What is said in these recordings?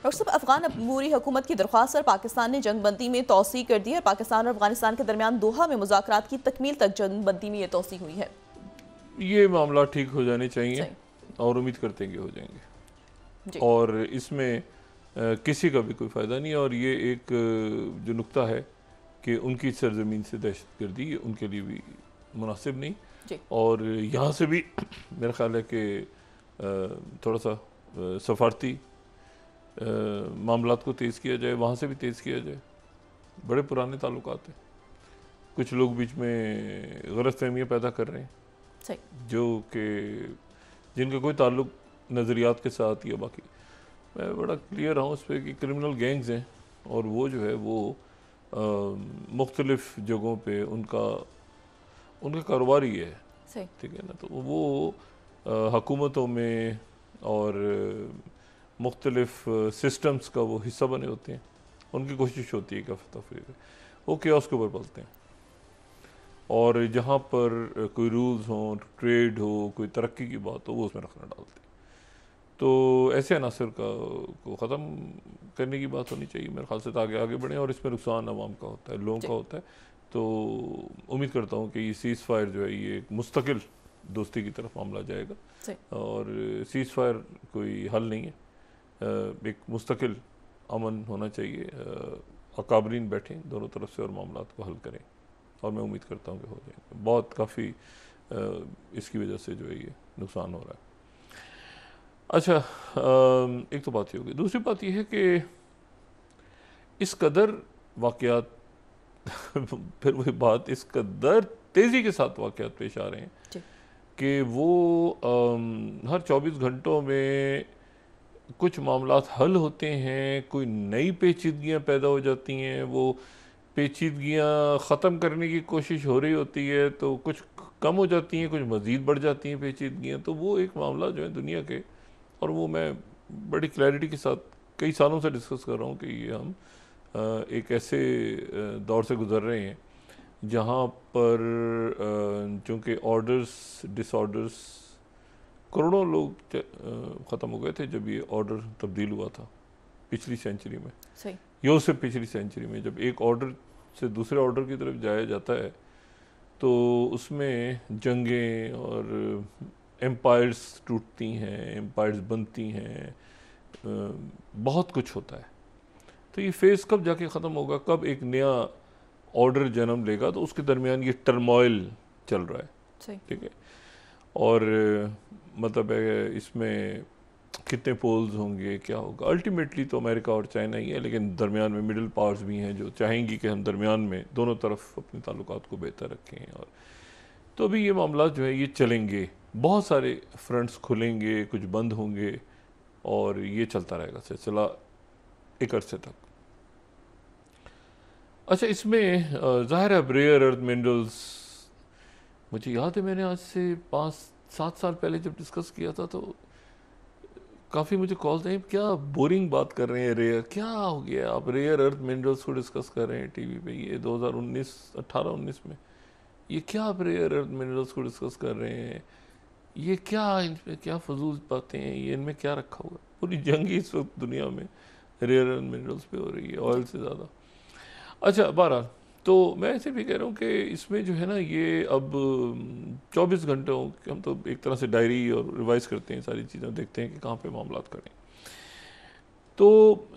Doctor साहब, अफगान अबूरी हुकूमत की दरख्वास्त पर पाकिस्तान ने जंगबंदी में तोसी कर दी है। पाकिस्तान और अफगानिस्तान के दरमियान दोहा में मुज़ाकरात की तकमील तक जंगबंदी में ये तोसी हुई है। ये मामला ठीक हो जाने चाहिए सही। और उम्मीद करते हैं कि हो जाएंगे, जी। और इसमें किसी का भी कोई फ़ायदा नहीं है। और ये एक जो नुक्ता है कि उनकी सरजमीन से दहशतगर्दी, ये उनके लिए भी मुनासिब नहीं। जी। और यहाँ से भी मेरा ख्याल है कि थोड़ा सा सफारती मामलात को तेज़ किया जाए, वहाँ से भी तेज़ किया जाए। बड़े पुराने ताल्लुकात हैं, कुछ लोग बीच में गलत फहमियाँ पैदा कर रहे हैं सही। जो कि जिनका कोई ताल्लुक नज़रियात के साथ या बाकी। मैं बड़ा क्लियर रहा हूँ उस पर कि क्रिमिनल गैंग्स हैं और वो जो है वो मुख्तलिफ़ जगहों पे उनका उनका कारोबार ही है। सही। ठीक है ना, तो वो हुकूमतों में और मुख्तलिफ़ सिस्टम्स का वो हिस्सा बने होते हैं। उनकी कोशिश होती है कि तफरीक वो केओस के ऊपर पलते हैं, और जहाँ पर कोई रूल्स हों, ट्रेड हो, कोई तरक्की की बात हो, वो उसमें रखना डालते हैं। तो ऐसे अनासर को ख़त्म करने की बात होनी चाहिए मेरे ख्याल से, ताकि आगे बढ़ें। और इसमें नुकसान आवाम का होता है, लोगों का होता है। तो उम्मीद करता हूँ कि ये सीज़ फायर जो है ये एक मुस्तकिल दोस्ती की तरफ मामला जाएगा, और सीज़ फायर कोई हल नहीं है। एक मुस्तकिल अमन होना चाहिए, अकाबरीन बैठें दोनों तरफ से और मामलात को हल करें, और मैं उम्मीद करता हूँ कि हो जाएंगे। बहुत काफ़ी इसकी वजह से जो है ये नुकसान हो रहा है। अच्छा, एक तो बात ये होगी। दूसरी बात यह है कि इस कदर वाक़यात फिर वही बात, इस कदर तेज़ी के साथ वाक़यात पेश आ रहे हैं कि वो हर 24 घंटों में कुछ मामलात हल होते हैं, कोई नई पेचीदगियाँ पैदा हो जाती हैं, वो पेचीदगियाँ ख़त्म करने की कोशिश हो रही होती है तो कुछ कम हो जाती हैं, कुछ मज़ीद बढ़ जाती हैं पेचीदगियाँ। तो वो एक मामला जो है दुनिया के, और वो मैं बड़ी क्लैरिटी के साथ कई सालों से डिस्कस कर रहा हूँ कि ये हम एक ऐसे दौर से गुज़र रहे हैं जहाँ पर चूँकि ऑर्डर्स डिसऑर्डर्स, करोड़ों लोग ख़त्म हो गए थे जब ये ऑर्डर तब्दील हुआ था पिछली सेंचुरी में। सही। ये उससे पिछली सेंचुरी में जब एक ऑर्डर से दूसरे ऑर्डर की तरफ जाया जाता है तो उसमें जंगें और एम्पायर्स टूटती हैं, एम्पायर्स बनती हैं, बहुत कुछ होता है। तो ये फेज़ कब जाके ख़त्म होगा, कब एक नया ऑर्डर जन्म लेगा, तो उसके दरमियान ये टर्मोइल चल रहा है। ठीक है, और मतलब है इसमें कितने पोल्स होंगे, क्या होगा। अल्टीमेटली तो अमेरिका और चाइना ही है, लेकिन दरमियान में मिडिल पावर्स भी हैं जो चाहेंगी कि हम दरमियान में दोनों तरफ अपने ताल्लुकात को बेहतर रखें। और तो अभी ये मामला जो है ये चलेंगे, बहुत सारे फ्रंट्स खुलेंगे, कुछ बंद होंगे, और ये चलता रहेगा सिलसिला एक अरसे तक। अच्छा, इसमें ज़ाहिर है रेयर अर्थ मिनरल्स, मुझे याद है मैंने आज से 5-7 साल पहले जब डिस्कस किया था तो काफ़ी मुझे कॉल्स आई, क्या बोरिंग बात कर रहे हैं, रेयर क्या हो गया, आप रेयर अर्थ मिनरल्स को डिस्कस कर रहे हैं टीवी पे, ये 2019 18-19 में, ये क्या आप रेयर अर्थ मिनरल्स को डिस्कस कर रहे हैं, ये क्या, इनमें क्या फजूल बातें हैं, ये इनमें क्या रखा हुआ है। पूरी जंग ही इस वक्त दुनिया में रेयर अर्थ मिनरल्स पे हो रही है, ऑयल से ज़्यादा। अच्छा, बहरहाल तो मैं ऐसे भी कह रहा हूँ कि इसमें जो है ना ये अब 24 घंटों हम तो एक तरह से डायरी और रिवाइज करते हैं, सारी चीज़ें देखते हैं कि कहाँ पे मामलात करें। तो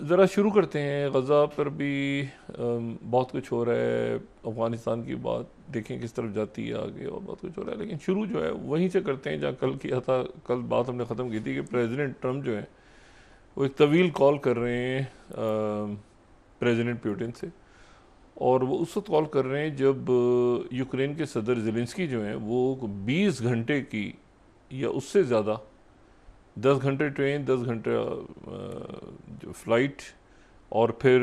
ज़रा शुरू करते हैं, गज़ा पर भी बहुत कुछ हो रहा है, अफ़गानिस्तान की बात देखें किस तरफ जाती है आगे, और बहुत कुछ हो रहा है। लेकिन शुरू जो है वहीं से करते हैं जहाँ कल किया था। कल बात हमने ख़त्म की थी कि प्रेसिडेंट ट्रम्प जो है वो एक तवील कॉल कर रहे हैं प्रेसिडेंट पुतिन से, और वो उस वक्त कॉल कर रहे हैं जब यूक्रेन के सदर ज़ेलेंस्की जो हैं वो 20 घंटे की या उससे ज़्यादा, 10 घंटे ट्रेन, 10 घंटे जो फ़्लाइट, और फिर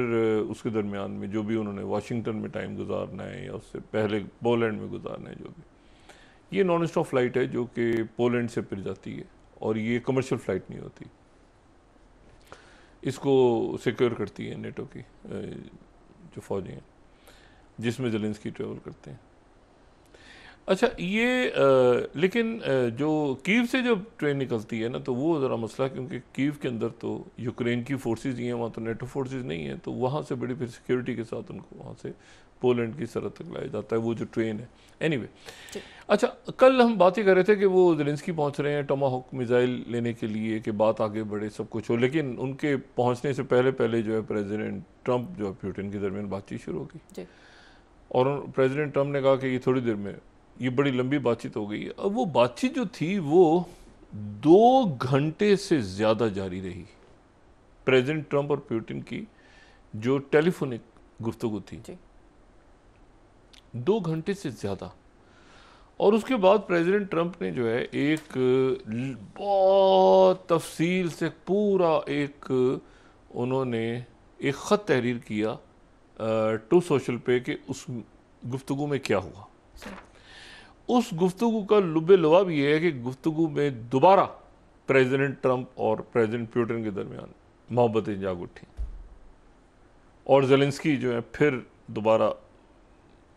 उसके दरमियान में जो भी उन्होंने वाशिंगटन में टाइम गुजारना है या उससे पहले पोलैंड में गुजारना है, जो भी ये नॉन स्टॉप फ़्लाइट है जो कि पोलैंड से फिर जाती है, और ये कमर्शियल फ़्लाइट नहीं होती, इसको सिक्योर करती है नेटो की जो फ़ौजी हैं जिसमें ज़ेलेंस्की ट्रेवल करते हैं। अच्छा ये लेकिन जो कीव से जब ट्रेन निकलती है ना तो वो ज़रा मसला, क्योंकि कीव के अंदर तो यूक्रेन की फोर्सेस ही हैं, वहाँ तो नेटो फोर्सेस नहीं हैं, तो वहाँ से बड़ी फिर सिक्योरिटी के साथ उनको वहाँ से पोलैंड की सरहद तक लाया जाता है वो जो ट्रेन है। एनीवे अच्छा, कल हम बात ही कर रहे थे कि वो ज़ेलेंस्की पहुँच रहे हैं टोमाहॉक मिसाइल लेने के लिए, कि बात आगे बढ़े सब कुछ हो, लेकिन उनके पहुँचने से पहले पहले जो है प्रेसिडेंट ट्रंप जो है पुतिन के दरमियान बातचीत शुरू हो गई, और प्रेसिडेंट ट्रंप ने कहा कि ये थोड़ी देर में, ये बड़ी लंबी बातचीत हो गई। अब वो बातचीत जो थी वो 2 घंटे से ज़्यादा जारी रही, प्रेसिडेंट ट्रंप और पुतिन की जो टेलीफोनिक गुफ्तगू थी, 2 घंटे से ज़्यादा। और उसके बाद प्रेसिडेंट ट्रंप ने जो है एक बहुत तफसील से पूरा एक उन्होंने एक ख़त तहरीर किया टू सोशल पे कि उस गुफ्तगू में क्या हुआ। उस गुफ्तगू का लुब्बे लवाब ये है कि गुफ्तगू में दोबारा प्रेसिडेंट ट्रंप और प्रेसिडेंट पुतिन के दरमियान मोहब्बतें जाग उठी, और ज़ेलेंस्की जो है फिर दोबारा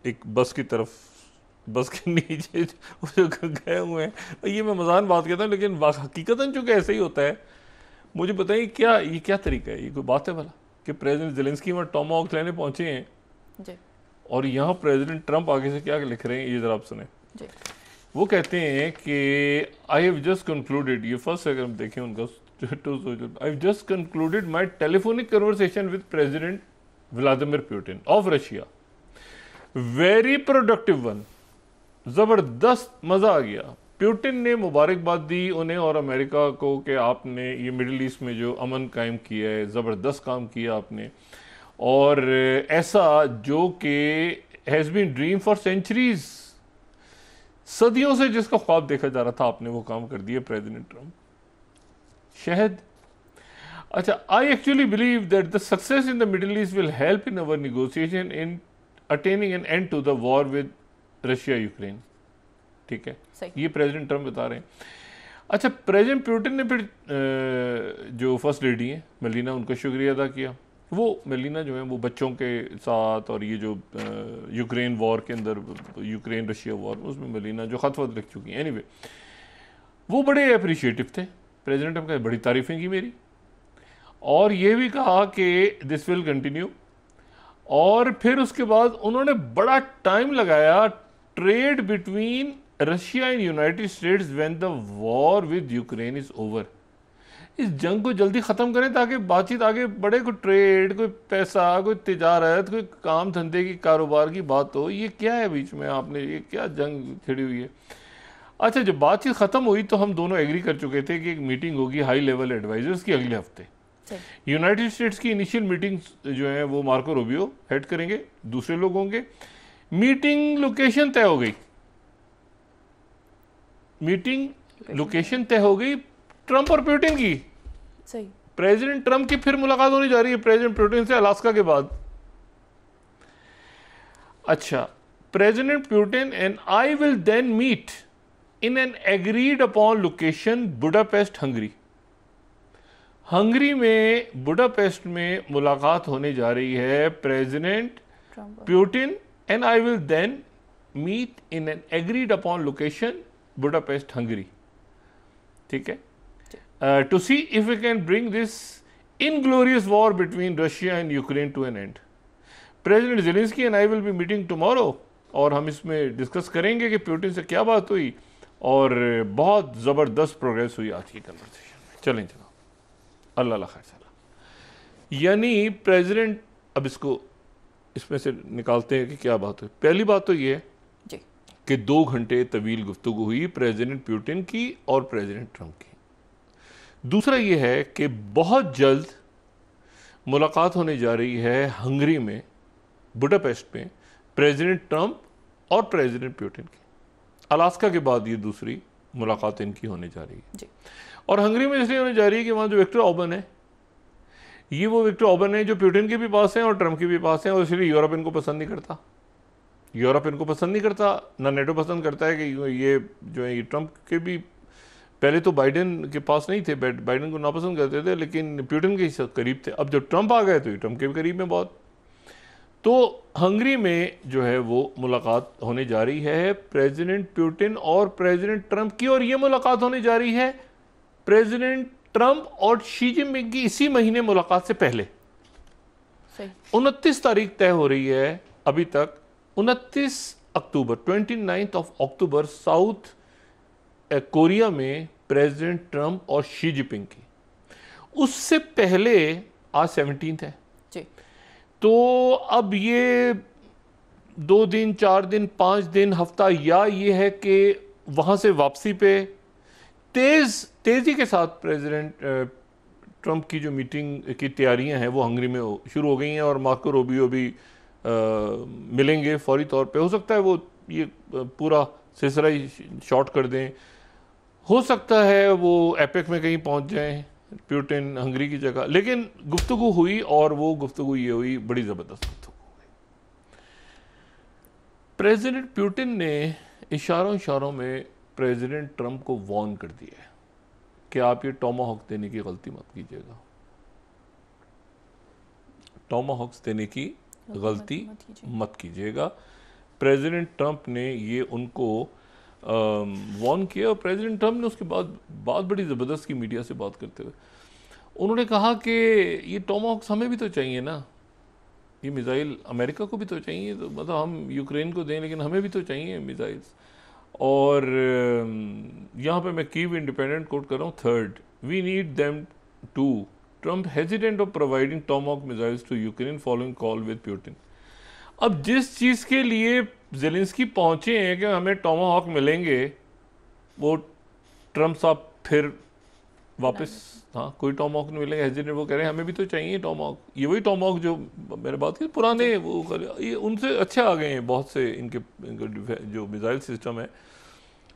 एक बस की तरफ, बस के नीचे जो गए हुए हैं। ये मैं मजाक बात कहता हूँ, लेकिन हकीकतन चूँकि ऐसे ही होता है। मुझे बताइए क्या ये क्या तरीका है, ये कोई बात है भला कि प्रेसिडेंट ज़ेलेंस्की वहाँ टोमाहॉक लेने पहुँचे हैं जी। और यहाँ प्रेसिडेंट ट्रंप आगे से क्या लिख रहे हैं, ये ज़रा आप सुने। वो कहते हैं कि आई हैव जस्ट कंक्लूडेड, ये फर्स्ट अगर हम देखें उनका, I have just concluded my telephonic conversation with president Vladimir Putin of Russia, very productive one, ज़बरदस्त, मज़ा आ गया। पुतिन ने मुबारकबाद दी उन्हें और अमेरिका को कि आपने ये मिडिल ईस्ट में जो अमन कायम किया है, ज़बरदस्त काम किया आपने, और ऐसा जो कि has been dream for centuries, सदियों से जिसका ख्वाब देखा जा रहा था, आपने वो काम कर दिया प्रेसिडेंट ट्रंप। शहद। अच्छा, I actually believe that the success in the Middle East will help in our negotiation in attaining an end to the war with Russia Ukraine. ठीक है, ये प्रेसिडेंट ट्रंप बता रहे हैं। अच्छा, प्रेसिडेंट पुतिन ने फिर जो फर्स्ट लेडी हैं मेलिना, उनका शुक्रिया अदा किया। वो मेलिना जो है वो बच्चों के साथ, और ये जो यूक्रेन वॉर के अंदर, यूक्रेन रशिया वॉर, उसमें मेलिना जो खत वत लिख चुकी हैं। एनीवे वो बड़े अप्रिशिएटिव थे। प्रेसिडेंट ट्रंप का बड़ी तारीफ़ें की मेरी, और ये भी कहा कि दिस विल कंटिन्यू। और फिर उसके बाद उन्होंने बड़ा टाइम लगाया trade between Russia and United states when the war with Ukraine is over. इस जंग को जल्दी ख़त्म करें ताकि बातचीत आगे बढ़े, कोई ट्रेड, कोई पैसा, कोई तिजारत, कोई काम धंधे की, कारोबार की बात हो। ये क्या है बीच में, आपने ये क्या जंग छिड़ी हुई है। अच्छा, जब बातचीत ख़त्म हुई तो हम दोनों एग्री कर चुके थे कि एक मीटिंग होगी हाई लेवल एडवाइजर्स की अगले हफ्ते। यूनाइटेड स्टेट्स की इनिशियल मीटिंग जो है वो मार्को रूबियो हेड करेंगे, दूसरे लोग होंगे। मीटिंग लोकेशन तय हो गई, मीटिंग लोकेशन तय हो गई ट्रंप और पुतिन की। सही। प्रेसिडेंट ट्रंप की फिर मुलाकात होने जा रही है प्रेसिडेंट पुतिन से अलास्का के बाद। अच्छा, president Putin and I will then meet in an agreed upon location Budapest, Hungary. Hungary में बुडापेस्ट में मुलाकात होने जा रही है president Putin and I will then meet in an agreed upon location Budapest, Hungary. ठीक है, to see if we can bring this inglorious war between Russia and Ukraine to an end. President Zelensky and I will be meeting tomorrow, और हम इसमें discuss करेंगे कि Putin से क्या बात हुई, और बहुत ज़बरदस्त प्रोग्रेस हुई आज की कन्वर्सेशन में। चलें जनाब, अल्लाह खैर सलाह। यानी प्रेसिडेंट, अब इसको इसमें से निकालते हैं कि क्या बात हुई। पहली बात तो ये है कि 2 घंटे तवील गुफ्तगू हुई प्रेसिडेंट पुतिन की और प्रेसिडेंट ट्रंप की। दूसरा ये है कि बहुत जल्द मुलाकात होने जा रही है हंगरी में, बुडापेस्ट में, प्रेसिडेंट ट्रंप और प्रेसिडेंट पुतिन की। अलास्का के बाद ये दूसरी मुलाकात इनकी होने जा रही है। और हंगरी में इसलिए होने जा रही है कि वहाँ जो विक्टर ऑर्बन है, ये वो विक्टर ऑर्बन है जो पुतिन के भी पास है और ट्रंप के भी पास है, और इसलिए यूरोप इनको पसंद नहीं करता। यूरोप इनको पसंद नहीं करता, ना नेटो पसंद करता है कि ये जो है ये ट्रंप के भी पहले तो बाइडेन के पास नहीं थे, बाइडेन को नापसंद करते थे, लेकिन पुतिन के करीब थे। अब जब ट्रंप आ गए तो ये ट्रंप के भी करीब में बहुत। तो हंगरी में जो है वो मुलाकात होने जा रही है प्रेसिडेंट पुतिन और प्रेसिडेंट ट्रंप की, और ये मुलाकात होने जा रही है प्रेसिडेंट ट्रंप और शी जिनपिंग की इसी महीने मुलाकात से पहले। 29 तारीख तय हो रही है अभी तक, 29 अक्टूबर 29 अक्टूबर साउथ कोरिया में प्रेसिडेंट ट्रंप और शी जिनपिंग की। उससे पहले आज 17 है जी। तो अब ये 2 दिन 4 दिन 5 दिन हफ्ता, या ये है कि वहां से वापसी पे तेजी के साथ प्रेसिडेंट ट्रंप की जो मीटिंग की तैयारियां हैं वो हंगरी में शुरू हो गई हैं, और मार्को रूबियो भी मिलेंगे फौरी तौर पे। हो सकता है वो ये पूरा सिलसिला ही शॉर्ट कर दें, हो सकता है वो एपेक में कहीं पहुंच जाएं पुतिन हंगरी की जगह, लेकिन गुफ्तगू हुई, और वो गुफ्तगू ये हुई, बड़ी ज़बरदस्त गुफ्तगू हुई। प्रेसिडेंट पुतिन ने इशारों में प्रेसिडेंट ट्रंप को वार्न कर दिया है कि आप ये टोमाहॉक देने की गलती मत कीजिएगा, टोमाहॉक्स देने की गलती मत कीजिएगा। प्रेसिडेंट ट्रंप ने ये उनको वार्न किया, और प्रेसिडेंट ट्रंप ने उसके बाद बात बड़ी ज़बरदस्त की मीडिया से बात करते हुए उन्होंने कहा कि ये टोमाहॉक्स हमें भी तो चाहिए ना, ये मिसाइल अमेरिका को भी तो चाहिए, तो मतलब हम यूक्रेन को दें लेकिन हमें भी तो चाहिए मिसाइल्स। और यहाँ पे मैं कीव इंडिपेंडेंट कोट कर रहा हूँ, 3rd, we need them to, Trump hesitant of providing Tomahawk missiles to Ukraine following call with Putin. अब जिस चीज़ के लिए ज़ेलेंस्की पहुंचे हैं कि हमें टोमाहॉक मिलेंगे, वो ट्रंप साहब फिर वापस, हाँ कोई टोमाहॉक नहीं मिलेगा, हेजिटेंट, वो कह रहे हैं हमें भी तो चाहिए टोमाहॉक। ये वही टोमाहॉक जो मैंने बात की पुराने, वो ये उनसे अच्छे आ गए हैं बहुत से, इनके जो मिसाइल सिस्टम है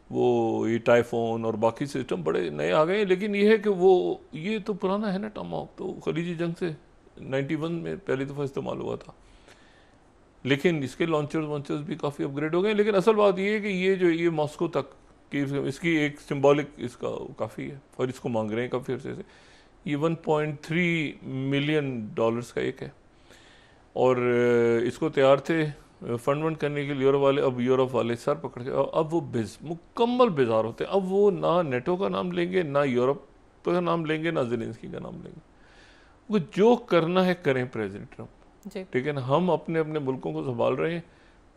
वो ये टाइफोन और बाकी सिस्टम बड़े नए आ गए हैं, लेकिन ये है कि वो ये तो पुराना है ना टोमाहॉक, तो खलीजी जंग से 91 में पहली दफ़ा इस्तेमाल हुआ था, लेकिन इसके लॉन्चर्स भी काफ़ी अपग्रेड हो गए। लेकिन असल बात ये है कि ये जो ये मॉस्को तक कि इसकी एक सिंबॉलिक इसका काफ़ी है, और इसको मांग रहे हैं काफ़ी अर्से से। ये $1.3 मिलियन का एक है, और इसको तैयार थे फंड करने के लिए यूरोप वाले। अब यूरोप वाले सर पकड़ के अब वो मुकम्मल बेजार होते हैं। अब वो ना नेटो का नाम लेंगे, ना यूरोप का नाम लेंगे, ना ज़ेलेंस्की का नाम लेंगे। वो जो करना है करें प्रेसिडेंट ट्रंप, ठीक है ना। हम अपने अपने मुल्कों को संभाल रहे हैं,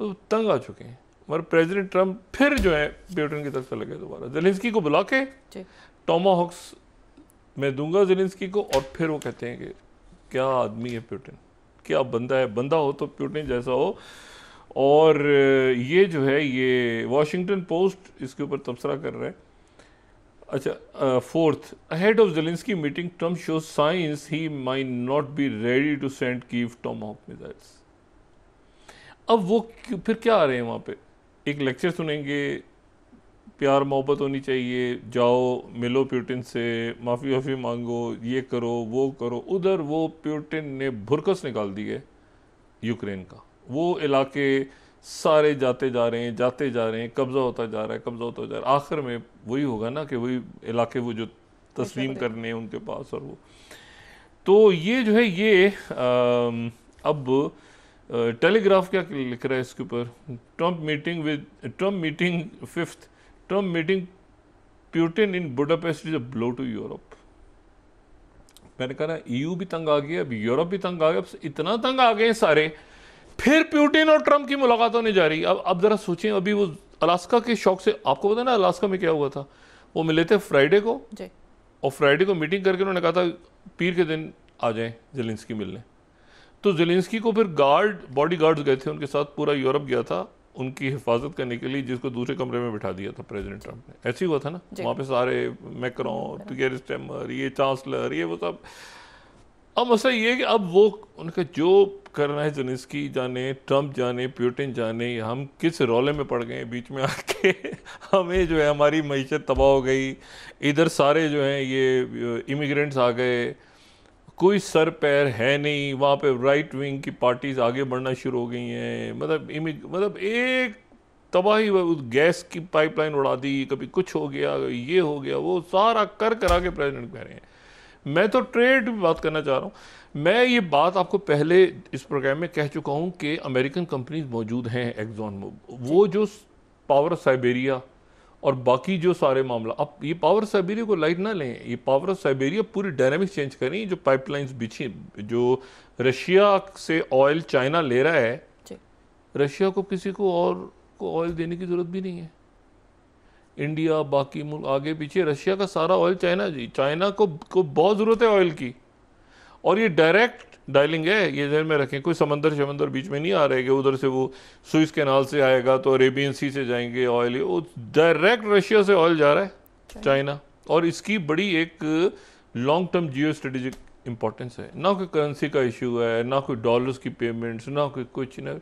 तो तंग आ चुके हैं। मगर प्रेसिडेंट ट्रंप फिर जो है पुतिन की तरफ से लगे दोबारा, ज़ेलेंस्की को बुला के टोमाहॉक्स मैं दूंगा ज़ेलेंस्की को, और फिर वो कहते हैं कि क्या आदमी है पुतिन, क्या बंदा है, बंदा हो तो पुतिन जैसा हो। और ये जो है ये वॉशिंगटन पोस्ट इसके ऊपर तबसरा कर रहा है। अच्छा, 4th, ahead of Zelensky meeting, Trump shows signs he might not be ready to send Kyiv Tomahawk missiles. अब वो फिर क्या आ रहे हैं वहाँ पे, एक लेक्चर सुनेंगे, प्यार मोहब्बत होनी चाहिए, जाओ मिलो पुतिन से, माफ़ी वाफ़ी मांगो, ये करो वो करो। उधर वो पुतिन ने भुरकस निकाल दी है यूक्रेन का, वो इलाके सारे जाते जा रहे हैं, कब्ज़ा होता जा रहा है, आखिर में वही होगा ना कि वही इलाके वो जो तस्लीम करने हैं उनके पास। और वो तो ये जो है ये अब टेलीग्राफ क्या लिख रहा है इसके ऊपर, Trump meeting 5th, Trump meeting Putin in Budapest is a blow to Europe. मैंने कहा EU भी तंग आ गया, अब यूरोप भी तंग आ गया, इतना तंग आ गए सारे, फिर पुतिन और ट्रंप की मुलाकात होने जा रही। अब जरा सोचें, अभी वो अलास्का के शौक से, आपको पता है ना अलास्का में क्या हुआ था, वो मिले थे फ्राइडे को, और फ्राइडे को मीटिंग करके उन्होंने कहा था पीर के दिन आ जाएं ज़ेलेंस्की मिलने। तो ज़ेलेंस्की को फिर बॉडी गार्ड्स गए थे उनके साथ, पूरा यूरोप गया था उनकी हिफाजत करने के लिए, जिसको दूसरे कमरे में बिठा दिया था प्रेसिडेंट ट्रंप ने। ऐसे ही हुआ था ना, वहाँ पे सारे मैक्रोन, पियर स्टेमर, ये चांसलर, ये वो सब। अब मसला ये है कि अब वो उनका जो करना है, ज़ेलेंस्की जाने, ट्रंप जाने, पुतिन जाने, हम किस रौले में पड़ गए बीच में आके हमें जो है हमारी मईशत तबाह हो गई, इधर सारे जो हैं ये इमिग्रेंट्स आ गए, कोई सर पैर है नहीं, वहाँ पे राइट विंग की पार्टीज आगे बढ़ना शुरू हो गई हैं। मतलब एक तबाही, गैस की पाइपलाइन उड़ा दी, कभी कुछ हो गया, ये हो गया, वो सारा कर करा के प्रेसिडेंट कह रहे हैं मैं तो ट्रेड की बात करना चाह रहा हूँ। मैं ये बात आपको पहले इस प्रोग्राम में कह चुका हूँ कि अमेरिकन कंपनीज मौजूद हैं एक्सॉन में, वो जो पावर ऑफ साइबेरिया और बाकी जो सारे मामला, अब ये पावर साइबेरिया को लाइट ना लें, ये पावर ऑफ साइबेरिया पूरी डायनामिक्स चेंज करें। जो पाइपलाइंस बिछी, जो रशिया से ऑयल चाइना ले रहा है, रशिया को किसी को और को ऑयल देने की जरूरत भी नहीं है। इंडिया, बाकी मुल्क आगे पीछे, रशिया का सारा ऑयल चाइना जी, चाइना को बहुत ज़रूरत है ऑयल की। और ये डायरेक्ट डायलिंग है, ये ध्यान में रखें, कोई समंदर बीच में नहीं आ रहे कि उधर से वो सुइस कैनाल से आएगा तो अरेबियन सी से जाएंगे ऑयल, वो डायरेक्ट रशिया से ऑयल जा रहा है चाइना। और इसकी बड़ी एक long term geo strategic importance है। ना कोई करेंसी का इशू है, ना कोई डॉलर्स की पेमेंट्स, ना कोई कुछ ना